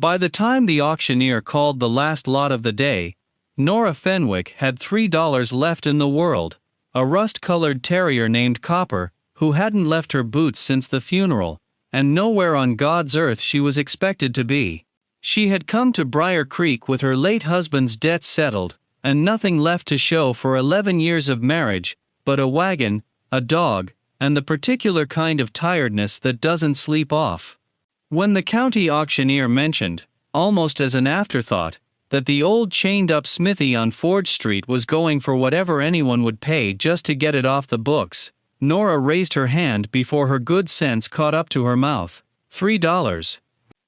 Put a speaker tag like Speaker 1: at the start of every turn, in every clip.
Speaker 1: By the time the auctioneer called the last lot of the day, Nora Fenwick had $3 left in the world, a rust-colored terrier named Copper, who hadn't left her boots since the funeral, and nowhere on God's earth she was expected to be. She had come to Briar Creek with her late husband's debts settled, and nothing left to show for 11 years of marriage, but a wagon, a dog, and the particular kind of tiredness that doesn't sleep off. When the county auctioneer mentioned, almost as an afterthought, that the old chained-up Smithy on Forge Street was going for whatever anyone would pay just to get it off the books, Nora raised her hand before her good sense caught up to her mouth. $3.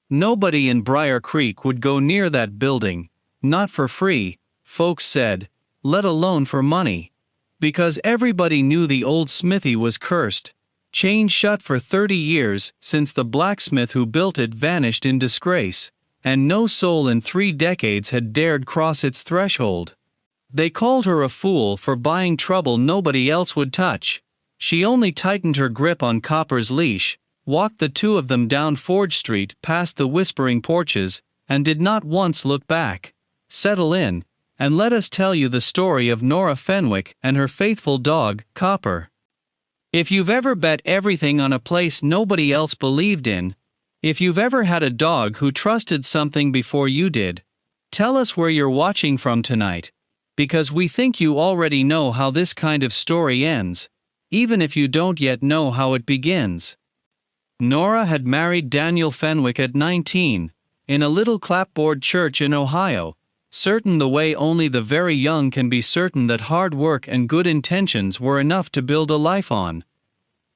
Speaker 1: Nobody in Briar Creek would go near that building, not for free, folks said, let alone for money. Because everybody knew the old Smithy was cursed, chained shut for 30 years since the blacksmith who built it vanished in disgrace, and no soul in 3 decades had dared cross its threshold. They called her a fool for buying trouble nobody else would touch. She only tightened her grip on Copper's leash, walked the two of them down Forge Street past the whispering porches, and did not once look back. Settle in, and let us tell you the story of Nora Fenwick and her faithful dog, Copper. If you've ever bet everything on a place nobody else believed in, if you've ever had a dog who trusted something before you did, tell us where you're watching from tonight, because we think you already know how this kind of story ends, even if you don't yet know how it begins. Nora had married Daniel Fenwick at 19, in a little clapboard church in Ohio, certain the way only the very young can be certain that hard work and good intentions were enough to build a life on.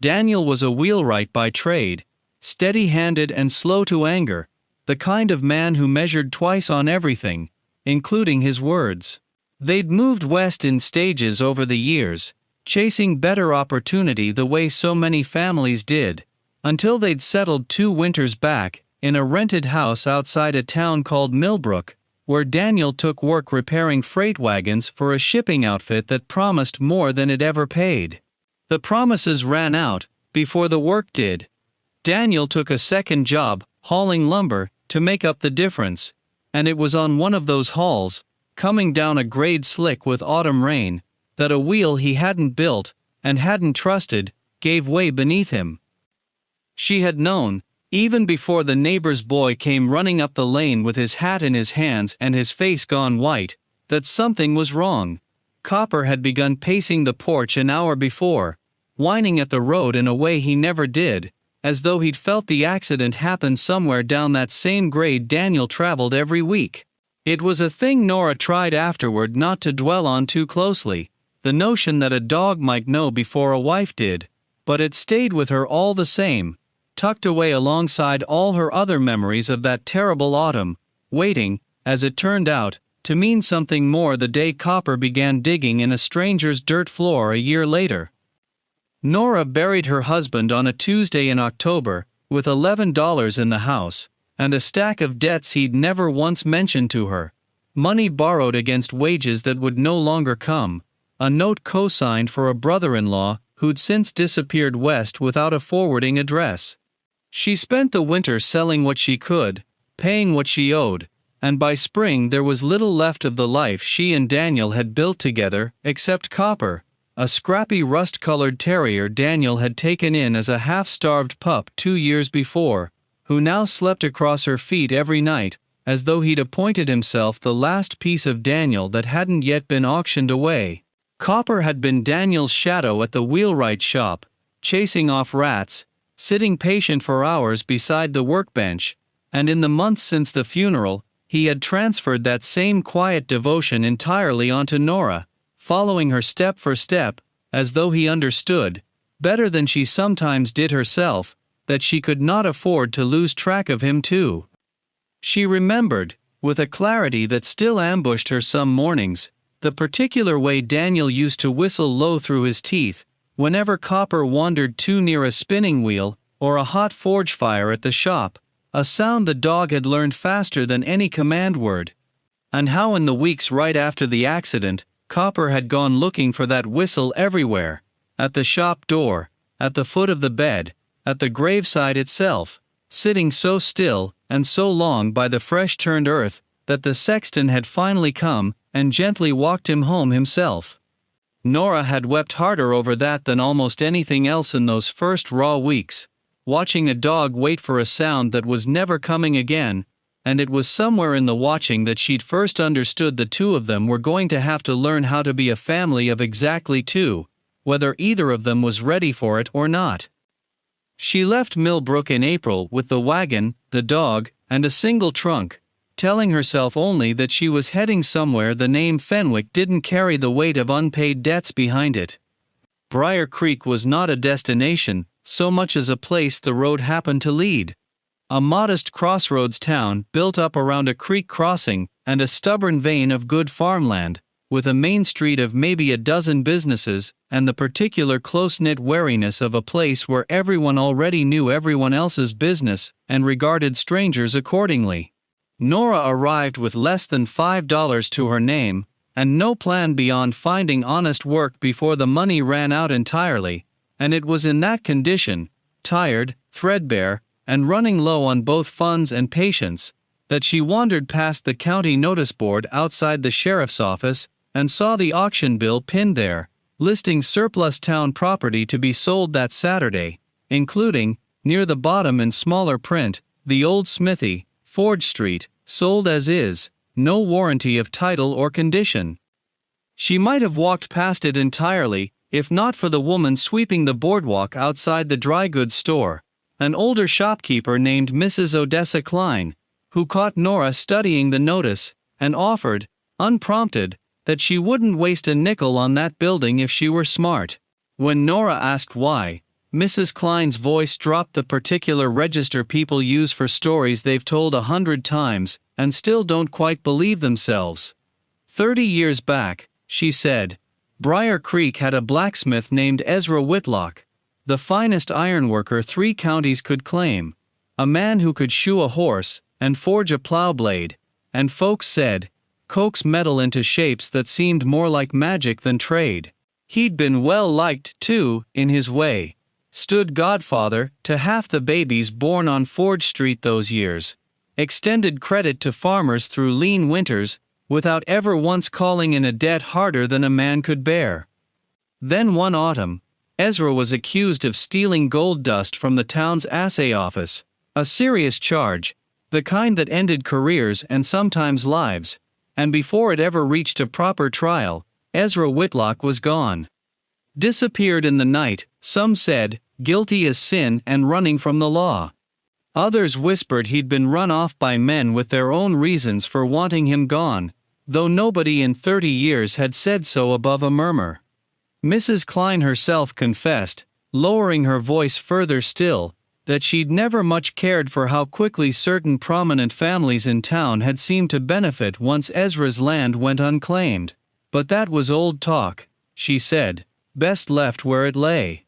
Speaker 1: Daniel was a wheelwright by trade, steady-handed and slow to anger, the kind of man who measured twice on everything, including his words. They'd moved west in stages over the years, chasing better opportunity the way so many families did, until they'd settled 2 winters back, in a rented house outside a town called Millbrook, where Daniel took work repairing freight wagons for a shipping outfit that promised more than it ever paid. The promises ran out before the work did. Daniel took a second job, hauling lumber, to make up the difference, and it was on one of those hauls, coming down a grade slick with autumn rain, that a wheel he hadn't built, and hadn't trusted, gave way beneath him. She had known, even before the neighbor's boy came running up the lane with his hat in his hands and his face gone white, that something was wrong. Copper had begun pacing the porch an hour before, whining at the road in a way he never did, as though he'd felt the accident happen somewhere down that same grade Daniel traveled every week. It was a thing Nora tried afterward not to dwell on too closely, the notion that a dog might know before a wife did, but it stayed with her all the same, tucked away alongside all her other memories of that terrible autumn, waiting, as it turned out, to mean something more the day Copper began digging in a stranger's dirt floor a year later. Nora buried her husband on a Tuesday in October, with $11 in the house, and a stack of debts he'd never once mentioned to her, money borrowed against wages that would no longer come, a note co-signed for a brother-in-law who'd since disappeared west without a forwarding address. She spent the winter selling what she could, paying what she owed, and by spring there was little left of the life she and Daniel had built together, except Copper, a scrappy rust-colored terrier Daniel had taken in as a half-starved pup 2 years before, who now slept across her feet every night, as though he'd appointed himself the last piece of Daniel that hadn't yet been auctioned away. Copper had been Daniel's shadow at the wheelwright shop, chasing off rats, sitting patient for hours beside the workbench, and in the months since the funeral, he had transferred that same quiet devotion entirely onto Nora, following her step for step, as though he understood, better than she sometimes did herself, that she could not afford to lose track of him too. She remembered, with a clarity that still ambushed her some mornings, the particular way Daniel used to whistle low through his teeth, whenever Copper wandered too near a spinning wheel, or a hot forge fire at the shop, a sound the dog had learned faster than any command word. And how in the weeks right after the accident, Copper had gone looking for that whistle everywhere, at the shop door, at the foot of the bed, at the graveside itself, sitting so still, and so long by the fresh-turned earth, that the sexton had finally come, and gently walked him home himself. Nora had wept harder over that than almost anything else in those first raw weeks, watching a dog wait for a sound that was never coming again, and it was somewhere in the watching that she'd first understood the two of them were going to have to learn how to be a family of exactly two, whether either of them was ready for it or not. She left Millbrook in April with the wagon, the dog, and a single trunk, telling herself only that she was heading somewhere the name Fenwick didn't carry the weight of unpaid debts behind it. Briar Creek was not a destination, so much as a place the road happened to lead. A modest crossroads town built up around a creek crossing and a stubborn vein of good farmland, with a main street of maybe a dozen businesses, and the particular close-knit wariness of a place where everyone already knew everyone else's business and regarded strangers accordingly. Nora arrived with less than $5 to her name, and no plan beyond finding honest work before the money ran out entirely, and it was in that condition, tired, threadbare, and running low on both funds and patience, that she wandered past the county notice board outside the sheriff's office and saw the auction bill pinned there, listing surplus town property to be sold that Saturday, including, near the bottom in smaller print, the old Smithy, Forge Street, sold as is, no warranty of title or condition. She might have walked past it entirely, if not for the woman sweeping the boardwalk outside the dry goods store, an older shopkeeper named Mrs. Odessa Klein, who caught Nora studying the notice, and offered, unprompted, that she wouldn't waste a nickel on that building if she were smart. When Nora asked why, Mrs. Klein's voice dropped the particular register people use for stories they've told 100 times, and still don't quite believe themselves. 30 years back, she said, Briar Creek had a blacksmith named Ezra Whitlock, the finest ironworker 3 counties could claim, a man who could shoe a horse, and forge a plow blade, and folks said, coax metal into shapes that seemed more like magic than trade. He'd been well liked, too, in his way. Stood godfather to half the babies born on Forge Street those years. Extended credit to farmers through lean winters, without ever once calling in a debt harder than a man could bear. Then one autumn, Ezra was accused of stealing gold dust from the town's assay office, a serious charge, the kind that ended careers and sometimes lives, and before it ever reached a proper trial, Ezra Whitlock was gone. Disappeared in the night, some said, guilty as sin and running from the law. Others whispered he'd been run off by men with their own reasons for wanting him gone, though nobody in 30 years had said so above a murmur. Mrs. Klein herself confessed, lowering her voice further still, that she'd never much cared for how quickly certain prominent families in town had seemed to benefit once Ezra's land went unclaimed. But that was old talk, she said, best left where it lay.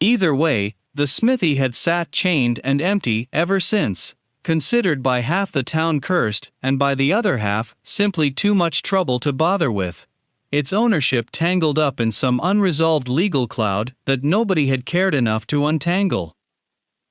Speaker 1: Either way, the smithy had sat chained and empty ever since, considered by half the town cursed and by the other half simply too much trouble to bother with. Its ownership tangled up in some unresolved legal cloud that nobody had cared enough to untangle.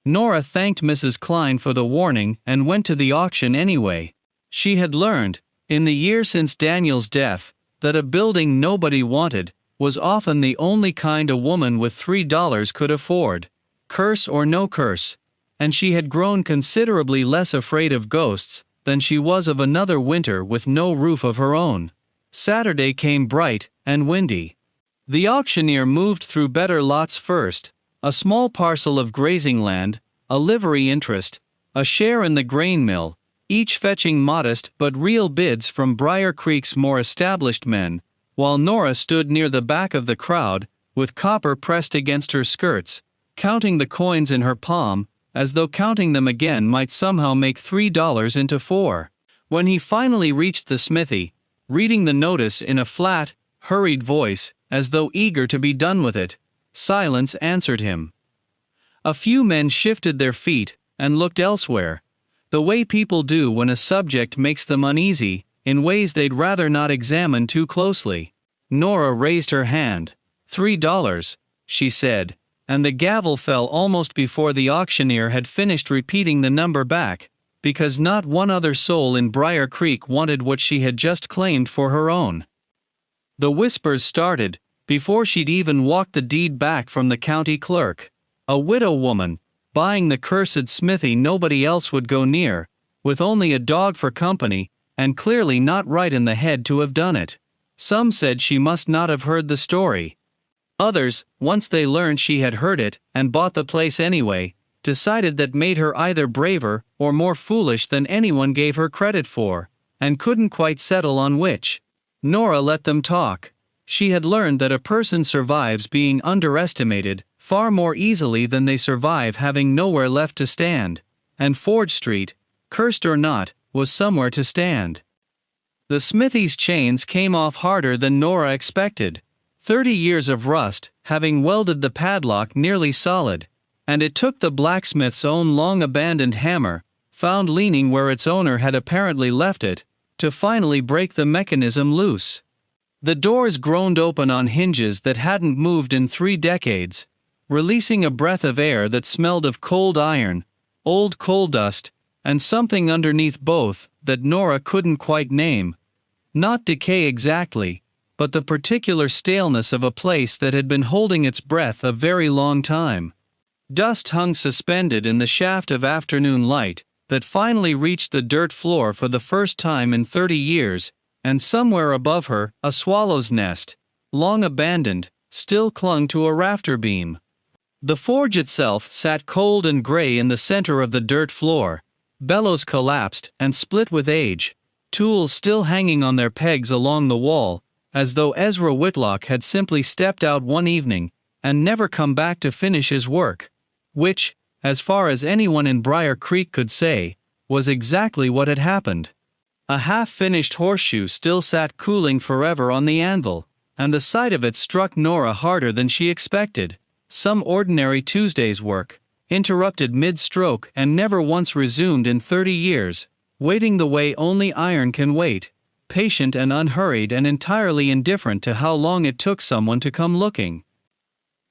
Speaker 1: Nora thanked Mrs. Klein for the warning and went to the auction anyway. She had learned, in the year since Daniel's death, that a building nobody wanted was often the only kind a woman with $3 could afford, curse or no curse, and she had grown considerably less afraid of ghosts than she was of another winter with no roof of her own. Saturday came bright and windy. The auctioneer moved through better lots first, a small parcel of grazing land, a livery interest, a share in the grain mill, each fetching modest but real bids from Briar Creek's more established men, while Nora stood near the back of the crowd, with copper pressed against her skirts, counting the coins in her palm, as though counting them again might somehow make $3 into 4. When he finally reached the smithy, reading the notice in a flat, hurried voice, as though eager to be done with it, silence answered him. A few men shifted their feet and looked elsewhere, the way people do when a subject makes them uneasy, in ways they'd rather not examine too closely. Nora raised her hand. $3, she said, and the gavel fell almost before the auctioneer had finished repeating the number back. because not one other soul in Briar Creek wanted what she had just claimed for her own. The whispers started before she'd even walked the deed back from the county clerk. A widow woman, buying the cursed Smithy nobody else would go near, with only a dog for company, and clearly not right in the head to have done it. Some said she must not have heard the story. Others, once they learned she had heard it and bought the place anyway, decided that made her either braver or more foolish than anyone gave her credit for, and couldn't quite settle on which. Nora let them talk. She had learned that a person survives being underestimated far more easily than they survive having nowhere left to stand, and Forge Street, cursed or not, was somewhere to stand. The Smithy's chains came off harder than Nora expected. 30 years of rust, having welded the padlock nearly solid, and it took the blacksmith's own long-abandoned hammer, found leaning where its owner had apparently left it, to finally break the mechanism loose. The doors groaned open on hinges that hadn't moved in 3 decades, releasing a breath of air that smelled of cold iron, old coal dust, and something underneath both that Nora couldn't quite name. Not decay exactly, but the particular staleness of a place that had been holding its breath a very long time. Dust hung suspended in the shaft of afternoon light that finally reached the dirt floor for the first time in 30 years, and somewhere above her, a swallow's nest, long abandoned, still clung to a rafter beam. The forge itself sat cold and gray in the center of the dirt floor, bellows collapsed and split with age, tools still hanging on their pegs along the wall, as though Ezra Whitlock had simply stepped out one evening and never come back to finish his work, which, as far as anyone in Briar Creek could say, was exactly what had happened. A half-finished horseshoe still sat cooling forever on the anvil, and the sight of it struck Nora harder than she expected. Some ordinary Tuesday's work, interrupted mid-stroke and never once resumed in 30 years, waiting the way only iron can wait, patient and unhurried and entirely indifferent to how long it took someone to come looking.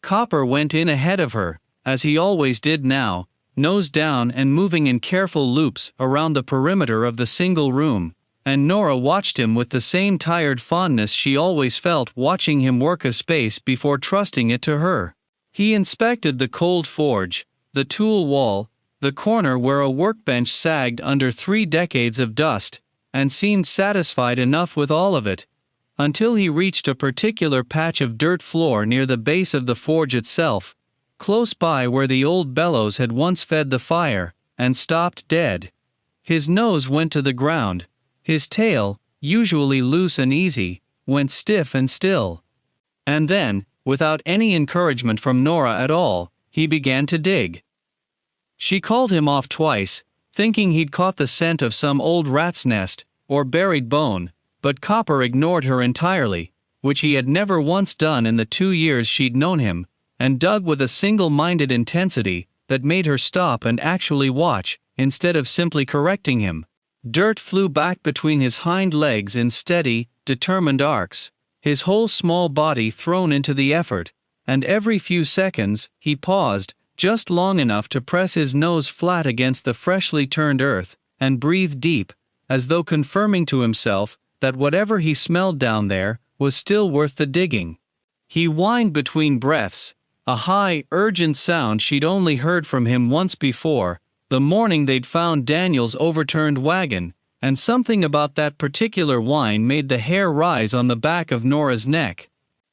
Speaker 1: Copper went in ahead of her, as he always did now, nose down and moving in careful loops around the perimeter of the single room, and Nora watched him with the same tired fondness she always felt watching him work a space before trusting it to her. He inspected the cold forge, the tool wall, the corner where a workbench sagged under 3 decades of dust, and seemed satisfied enough with all of it, until he reached a particular patch of dirt floor near the base of the forge itself, close by where the old bellows had once fed the fire, and stopped dead. His nose went to the ground, his tail, usually loose and easy, went stiff and still. And then, without any encouragement from Nora at all, he began to dig. She called him off twice, thinking he'd caught the scent of some old rat's nest, or buried bone, but Copper ignored her entirely, which he had never once done in the 2 years she'd known him, and dug with a single-minded intensity that made her stop and actually watch, instead of simply correcting him. Dirt flew back between his hind legs in steady, determined arcs, his whole small body thrown into the effort, and every few seconds he paused, just long enough to press his nose flat against the freshly turned earth, and breathe deep, as though confirming to himself that whatever he smelled down there was still worth the digging. He whined between breaths, a high, urgent sound she'd only heard from him once before, the morning they'd found Daniel's overturned wagon, and something about that particular whine made the hair rise on the back of Nora's neck.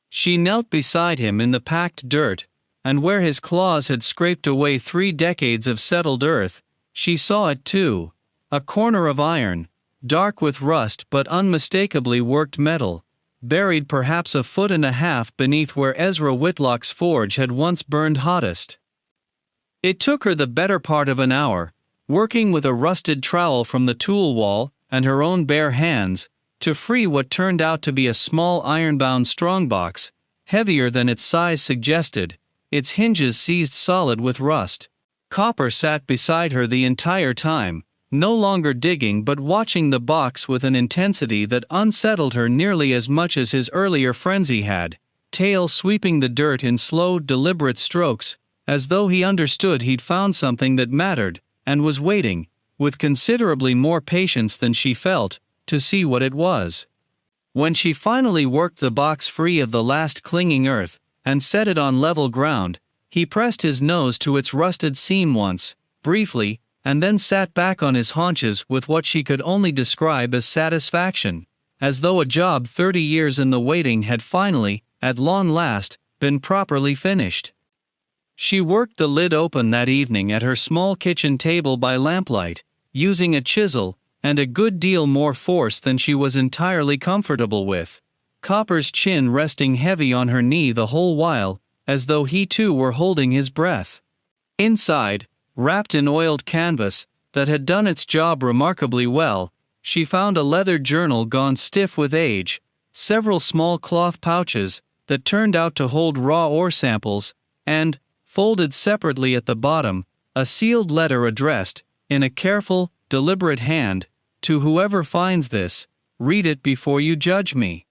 Speaker 1: She knelt beside him in the packed dirt, and where his claws had scraped away 3 decades of settled earth, she saw it too, a corner of iron, dark with rust but unmistakably worked metal, buried perhaps 1.5 feet beneath where Ezra Whitlock's forge had once burned hottest. It took her the better part of an hour, working with a rusted trowel from the tool wall and her own bare hands, to free what turned out to be a small iron-bound strongbox, heavier than its size suggested, its hinges seized solid with rust. Copper sat beside her the entire time, no longer digging but watching the box with an intensity that unsettled her nearly as much as his earlier frenzy had, tail sweeping the dirt in slow, deliberate strokes, as though he understood he'd found something that mattered, and was waiting, with considerably more patience than she felt, to see what it was. When she finally worked the box free of the last clinging earth, and set it on level ground, he pressed his nose to its rusted seam once, briefly, and then sat back on his haunches with what she could only describe as satisfaction, as though a job 30 years in the waiting had finally, at long last, been properly finished. She worked the lid open that evening at her small kitchen table by lamplight, using a chisel, and a good deal more force than she was entirely comfortable with, Copper's chin resting heavy on her knee the whole while, as though he too were holding his breath. Inside, wrapped in oiled canvas, that had done its job remarkably well, she found a leather journal gone stiff with age, several small cloth pouches, that turned out to hold raw ore samples, and, folded separately at the bottom, a sealed letter addressed, in a careful, deliberate hand, to whoever finds this, read it before you judge me.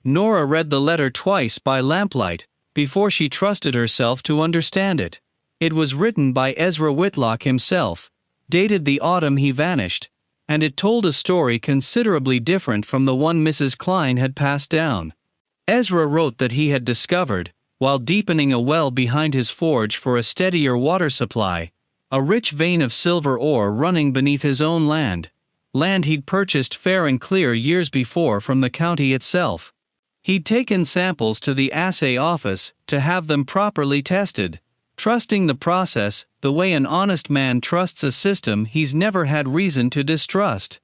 Speaker 1: Nora read the letter twice by lamplight, before she trusted herself to understand it. It was written by Ezra Whitlock himself, dated the autumn he vanished, and it told a story considerably different from the one Mrs. Klein had passed down. Ezra wrote that he had discovered, while deepening a well behind his forge for a steadier water supply, a rich vein of silver ore running beneath his own land he'd purchased fair and clear years before from the county itself. He'd taken samples to the assay office to have them properly tested, trusting the process the way an honest man trusts a system he's never had reason to distrust.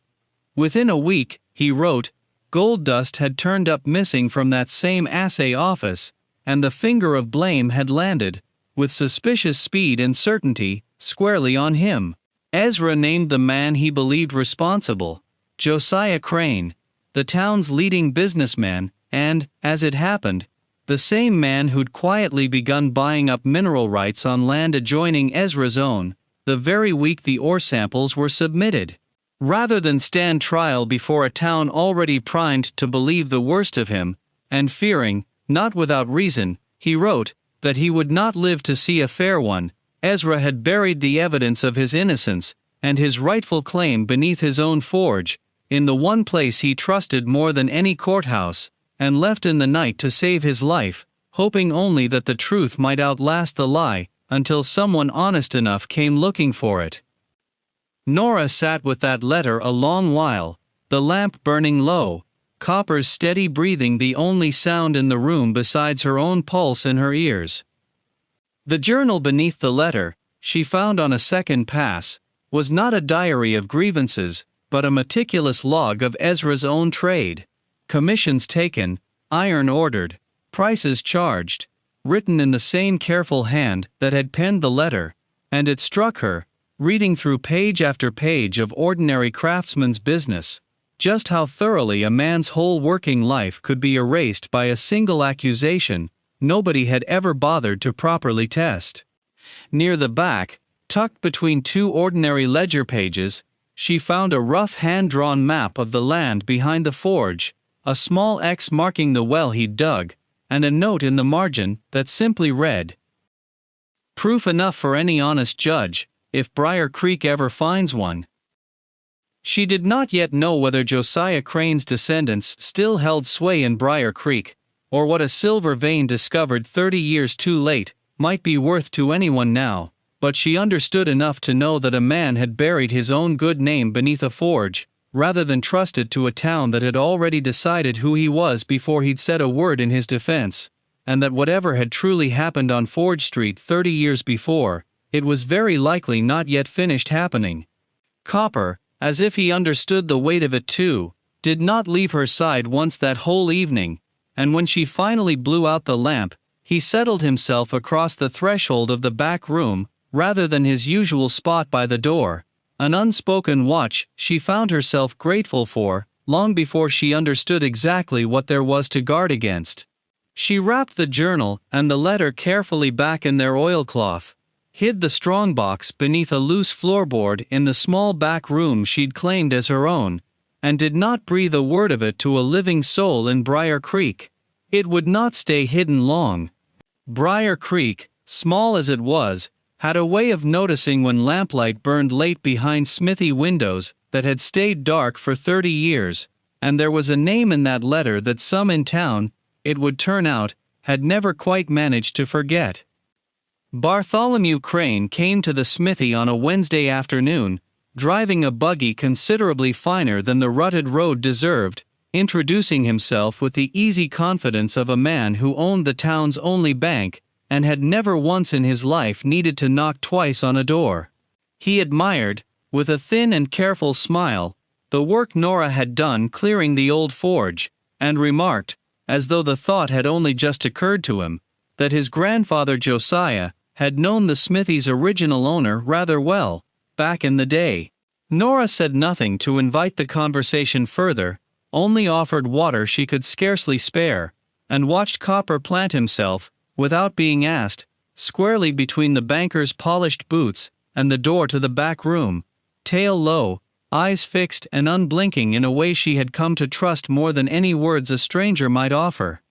Speaker 1: Within a week, he wrote, gold dust had turned up missing from that same assay office, and the finger of blame had landed, with suspicious speed and certainty, squarely on him. Ezra named the man he believed responsible, Josiah Crane, the town's leading businessman, and, as it happened, the same man who'd quietly begun buying up mineral rights on land adjoining Ezra's own, the very week the ore samples were submitted. Rather than stand trial before a town already primed to believe the worst of him, and fearing, not without reason, he wrote, that he would not live to see a fair one, Ezra had buried the evidence of his innocence, and his rightful claim beneath his own forge, in the one place he trusted more than any courthouse, and left in the night to save his life, hoping only that the truth might outlast the lie, until someone honest enough came looking for it. Nora sat with that letter a long while, the lamp burning low, Copper's steady breathing the only sound in the room besides her own pulse in her ears. The journal beneath the letter, she found on a second pass, was not a diary of grievances, but a meticulous log of Ezra's own trade. Commissions taken, iron ordered, prices charged, written in the same careful hand that had penned the letter, and it struck her, reading through page after page of ordinary craftsman's business, just how thoroughly a man's whole working life could be erased by a single accusation nobody had ever bothered to properly test. Near the back, tucked between two ordinary ledger pages, she found a rough hand-drawn map of the land behind the forge, a small X marking the well he'd dug, and a note in the margin that simply read, "Proof enough for any honest judge, if Briar Creek ever finds one." She did not yet know whether Josiah Crane's descendants still held sway in Briar Creek, or what a silver vein discovered 30 years too late might be worth to anyone now, but she understood enough to know that a man had buried his own good name beneath a forge, rather than trust it to a town that had already decided who he was before he'd said a word in his defense, and that whatever had truly happened on Forge Street 30 years before, it was very likely not yet finished happening. Copper, as if he understood the weight of it too, did not leave her side once that whole evening, and when she finally blew out the lamp, he settled himself across the threshold of the back room, rather than his usual spot by the door, an unspoken watch she found herself grateful for, long before she understood exactly what there was to guard against. She wrapped the journal and the letter carefully back in their oilcloth, hid the strongbox beneath a loose floorboard in the small back room she'd claimed as her own, and did not breathe a word of it to a living soul in Briar Creek. It would not stay hidden long. Briar Creek, small as it was, had a way of noticing when lamplight burned late behind Smithy windows that had stayed dark for 30 years, and there was a name in that letter that some in town, it would turn out, had never quite managed to forget. Bartholomew Crane came to the smithy on a Wednesday afternoon, driving a buggy considerably finer than the rutted road deserved, introducing himself with the easy confidence of a man who owned the town's only bank, and had never once in his life needed to knock twice on a door. He admired, with a thin and careful smile, the work Nora had done clearing the old forge, and remarked, as though the thought had only just occurred to him, that his grandfather Josiah had known the smithy's original owner rather well, back in the day. Nora said nothing to invite the conversation further, only offered water she could scarcely spare, and watched Copper plant himself, without being asked, squarely between the banker's polished boots and the door to the back room, tail low, eyes fixed and unblinking in a way she had come to trust more than any words a stranger might offer.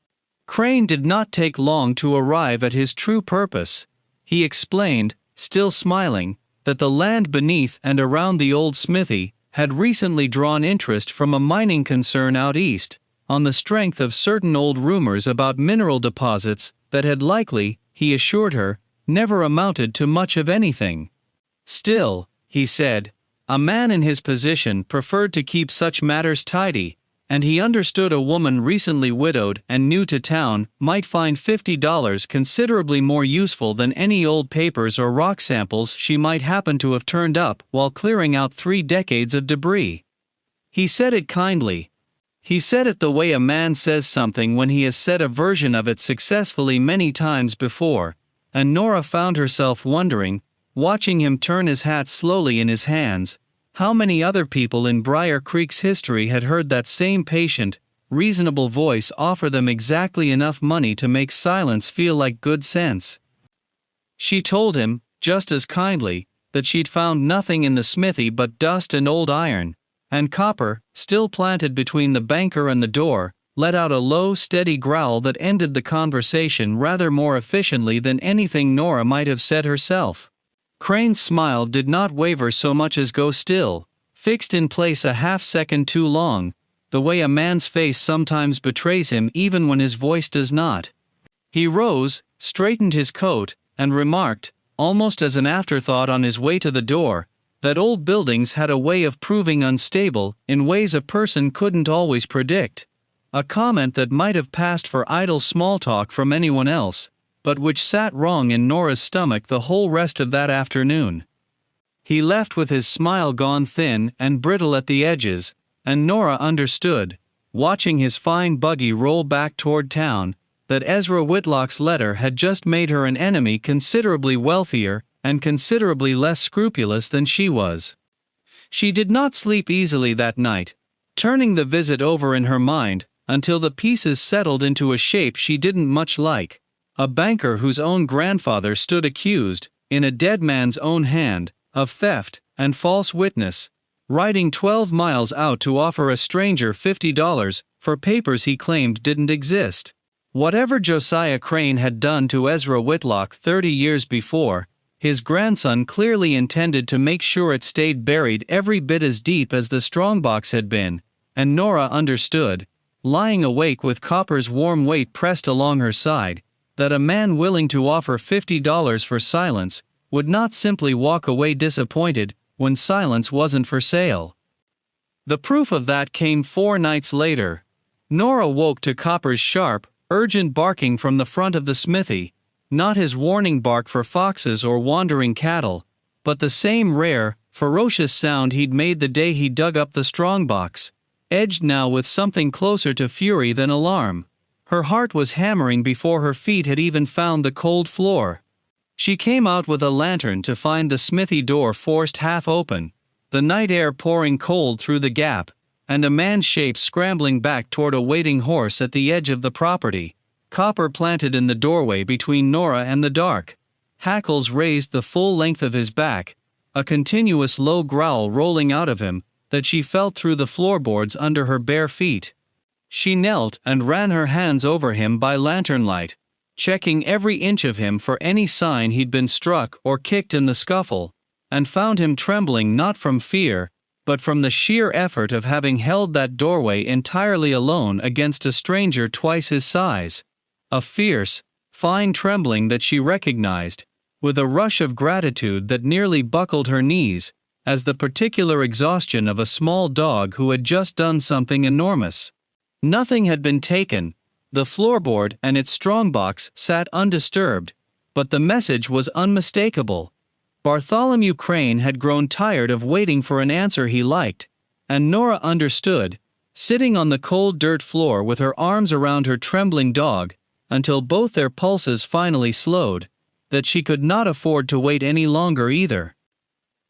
Speaker 1: Crane did not take long to arrive at his true purpose. He explained, still smiling, that the land beneath and around the old smithy had recently drawn interest from a mining concern out east, on the strength of certain old rumors about mineral deposits that had likely, he assured her, never amounted to much of anything. Still, he said, a man in his position preferred to keep such matters tidy, and he understood a woman recently widowed and new to town might find $50 considerably more useful than any old papers or rock samples she might happen to have turned up while clearing out 3 decades of debris. He said it kindly. He said it the way a man says something when he has said a version of it successfully many times before, and Nora found herself wondering, watching him turn his hat slowly in his hands, how many other people in Briar Creek's history had heard that same patient, reasonable voice offer them exactly enough money to make silence feel like good sense. She told him, just as kindly, that she'd found nothing in the smithy but dust and old iron, and Copper, still planted between the banker and the door, let out a low, steady growl that ended the conversation rather more efficiently than anything Nora might have said herself. Crane's smile did not waver so much as go still, fixed in place a half-second too long, the way a man's face sometimes betrays him even when his voice does not. He rose, straightened his coat, and remarked, almost as an afterthought on his way to the door, that old buildings had a way of proving unstable in ways a person couldn't always predict, a comment that might have passed for idle small talk from anyone else, but which sat wrong in Nora's stomach the whole rest of that afternoon. He left with his smile gone thin and brittle at the edges, and Nora understood, watching his fine buggy roll back toward town, that Ezra Whitlock's letter had just made her an enemy considerably wealthier and considerably less scrupulous than she was. She did not sleep easily that night, turning the visit over in her mind, until the pieces settled into a shape she didn't much like. A banker whose own grandfather stood accused, in a dead man's own hand, of theft and false witness, riding 12 miles out to offer a stranger $50 for papers he claimed didn't exist. Whatever Josiah Crane had done to Ezra Whitlock 30 years before, his grandson clearly intended to make sure it stayed buried every bit as deep as the strongbox had been, and Nora understood, lying awake with Copper's warm weight pressed along her side, that a man willing to offer $50 for silence would not simply walk away disappointed when silence wasn't for sale. The proof of that came 4 nights later. Nora woke to Copper's sharp, urgent barking from the front of the smithy, not his warning bark for foxes or wandering cattle, but the same rare, ferocious sound he'd made the day he dug up the strongbox, edged now with something closer to fury than alarm. Her heart was hammering before her feet had even found the cold floor. She came out with a lantern to find the smithy door forced half open, the night air pouring cold through the gap, and a man's shape scrambling back toward a waiting horse at the edge of the property, Copper planted in the doorway between Nora and the dark. Hackles raised the full length of his back, a continuous low growl rolling out of him that she felt through the floorboards under her bare feet. She knelt and ran her hands over him by lantern light. checking every inch of him for any sign he'd been struck or kicked in the scuffle, and found him trembling not from fear, but from the sheer effort of having held that doorway entirely alone against a stranger twice his size. A fierce, fine trembling that she recognized, with a rush of gratitude that nearly buckled her knees, as the particular exhaustion of a small dog who had just done something enormous. Nothing had been taken, the floorboard and its strongbox sat undisturbed, but the message was unmistakable. Bartholomew Crane had grown tired of waiting for an answer he liked, and Nora understood, sitting on the cold dirt floor with her arms around her trembling dog, until both their pulses finally slowed, that she could not afford to wait any longer either.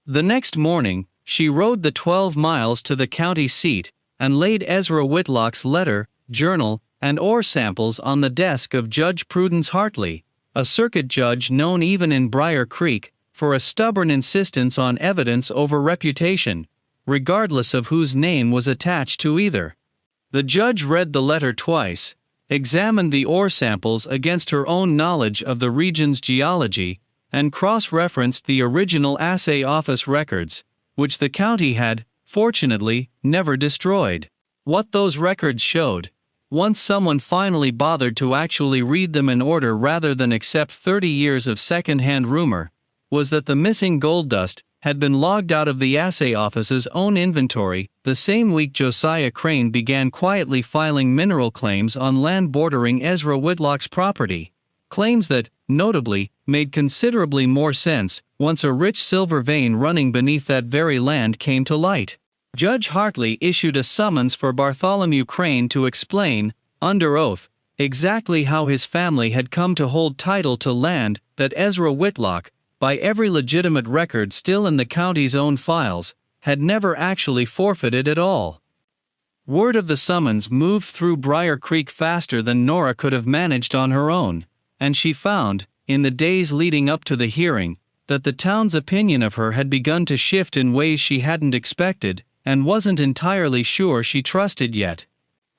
Speaker 1: The next morning, she rode the 12 miles to the county seat, and laid Ezra Whitlock's letter, journal, and ore samples on the desk of Judge Prudence Hartley, a circuit judge known even in Briar Creek for a stubborn insistence on evidence over reputation, regardless of whose name was attached to either. The judge read the letter twice, examined the ore samples against her own knowledge of the region's geology, and cross-referenced the original assay office records, which the county had, fortunately, never destroyed. What those records showed, once someone finally bothered to actually read them in order rather than accept 30 years of second-hand rumor, was that the missing gold dust had been logged out of the assay office's own inventory the same week Josiah Crane began quietly filing mineral claims on land bordering Ezra Whitlock's property, claims that, notably, made considerably more sense once a rich silver vein running beneath that very land came to light. Judge Hartley issued a summons for Bartholomew Crane to explain, under oath, exactly how his family had come to hold title to land that Ezra Whitlock, by every legitimate record still in the county's own files, had never actually forfeited at all. Word of the summons moved through Briar Creek faster than Nora could have managed on her own, and she found, in the days leading up to the hearing, that the town's opinion of her had begun to shift in ways she hadn't expected, and wasn't entirely sure she trusted yet.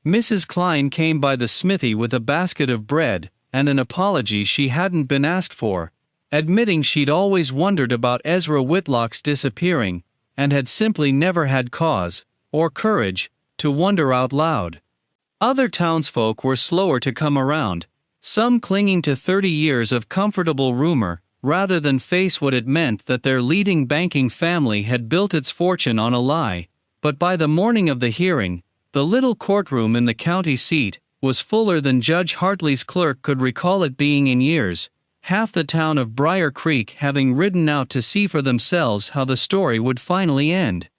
Speaker 1: Mrs. Klein came by the Smithy with a basket of bread, and an apology she hadn't been asked for, admitting she'd always wondered about Ezra Whitlock's disappearing, and had simply never had cause, or courage, to wonder out loud. Other townsfolk were slower to come around, some clinging to 30 years of comfortable rumor, rather than face what it meant that their leading banking family had built its fortune on a lie. But by the morning of the hearing, the little courtroom in the county seat was fuller than Judge Hartley's clerk could recall it being in years, half the town of Briar Creek having ridden out to see for themselves how the story would finally end.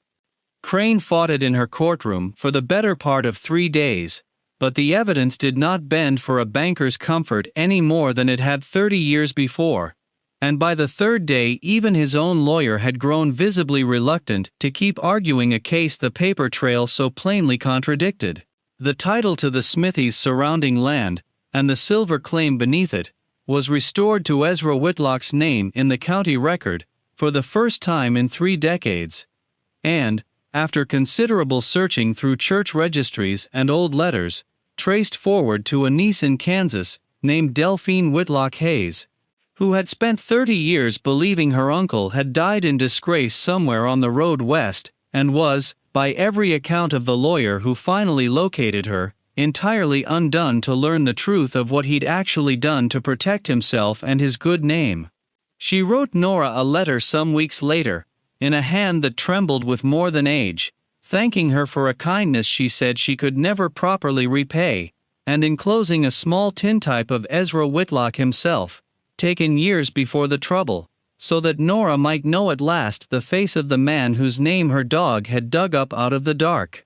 Speaker 1: Crane fought it in her courtroom for the better part of 3 days, but the evidence did not bend for a banker's comfort any more than it had 30 years before, and by the third day even his own lawyer had grown visibly reluctant to keep arguing a case the paper trail so plainly contradicted. The title to the Smithy's surrounding land, and the silver claim beneath it, was restored to Ezra Whitlock's name in the county record, for the first time in 3 decades, and, after considerable searching through church registries and old letters, traced forward to a niece in Kansas, named Delphine Whitlock Hayes, who had spent 30 years believing her uncle had died in disgrace somewhere on the road west, and was, by every account of the lawyer who finally located her, entirely undone to learn the truth of what he'd actually done to protect himself and his good name. She wrote Nora a letter some weeks later, in a hand that trembled with more than age, thanking her for a kindness she said she could never properly repay, and enclosing a small tintype of Ezra Whitlock himself, taken years before the trouble, so that Nora might know at last the face of the man whose name her dog had dug up out of the dark.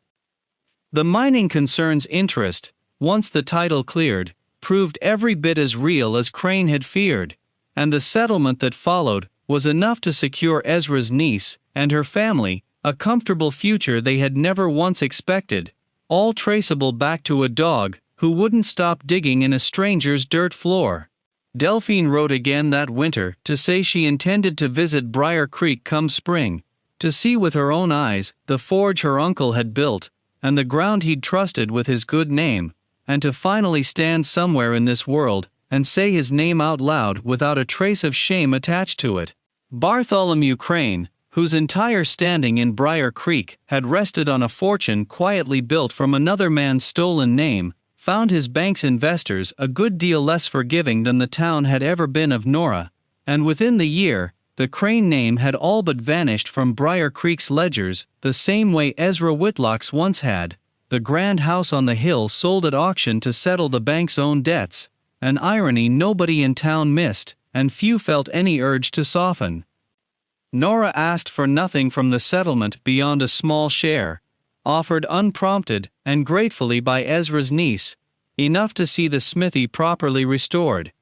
Speaker 1: The mining concern's interest, once the title cleared, proved every bit as real as Crane had feared, and the settlement that followed was enough to secure Ezra's niece and her family a comfortable future they had never once expected, all traceable back to a dog who wouldn't stop digging in a stranger's dirt floor. Delphine wrote again that winter to say she intended to visit Briar Creek come spring, to see with her own eyes the forge her uncle had built, and the ground he'd trusted with his good name, and to finally stand somewhere in this world and say his name out loud without a trace of shame attached to it. Bartholomew Crane, whose entire standing in Briar Creek had rested on a fortune quietly built from another man's stolen name, found his bank's investors a good deal less forgiving than the town had ever been of Nora, and within the year, the Crane name had all but vanished from Briar Creek's ledgers, the same way Ezra Whitlock's once had. The grand house on the hill sold at auction to settle the bank's own debts, an irony nobody in town missed, and few felt any urge to soften. Nora asked for nothing from the settlement beyond a small share, offered unprompted and gratefully by Ezra's niece, enough to see the smithy properly restored.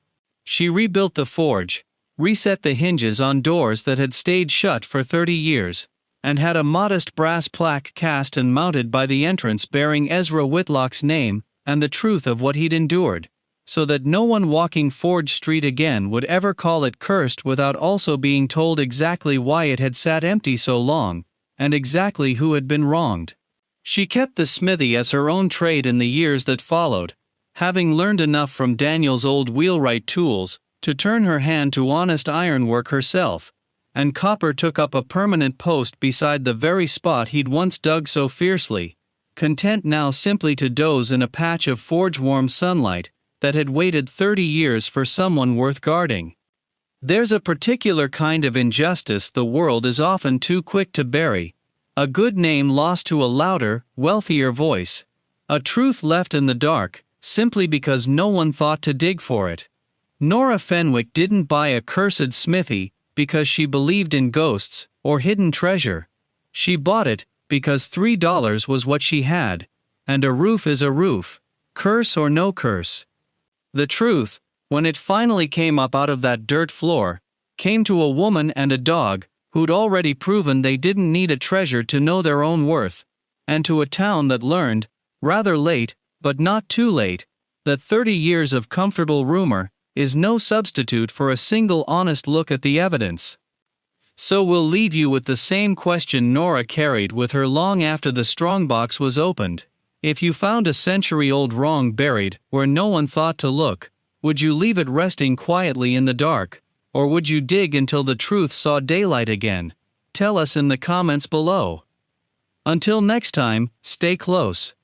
Speaker 1: She rebuilt the forge, reset the hinges on doors that had stayed shut for 30 years, and had a modest brass plaque cast and mounted by the entrance bearing Ezra Whitlock's name and the truth of what he'd endured, so that no one walking Forge Street again would ever call it cursed without also being told exactly why it had sat empty so long, and exactly who had been wronged. She kept the smithy as her own trade in the years that followed, having learned enough from Daniel's old wheelwright tools to turn her hand to honest ironwork herself, and Copper took up a permanent post beside the very spot he'd once dug so fiercely, content now simply to doze in a patch of forge-warm sunlight that had waited 30 years for someone worth guarding. There's a particular kind of injustice the world is often too quick to bury, a good name lost to a louder, wealthier voice, a truth left in the dark, simply because no one thought to dig for it. Nora Fenwick didn't buy a cursed smithy because she believed in ghosts or hidden treasure. She bought it because $3 was what she had, and a roof is a roof, curse or no curse. The truth, when it finally came up out of that dirt floor, came to a woman and a dog who'd already proven they didn't need a treasure to know their own worth, and to a town that learned, rather late, but not too late, that 30 years of comfortable rumor is no substitute for a single honest look at the evidence. So we'll leave you with the same question Nora carried with her long after the strongbox was opened. If you found a century-old wrong buried where no one thought to look, would you leave it resting quietly in the dark, or would you dig until the truth saw daylight again? Tell us in the comments below. Until next time, stay close.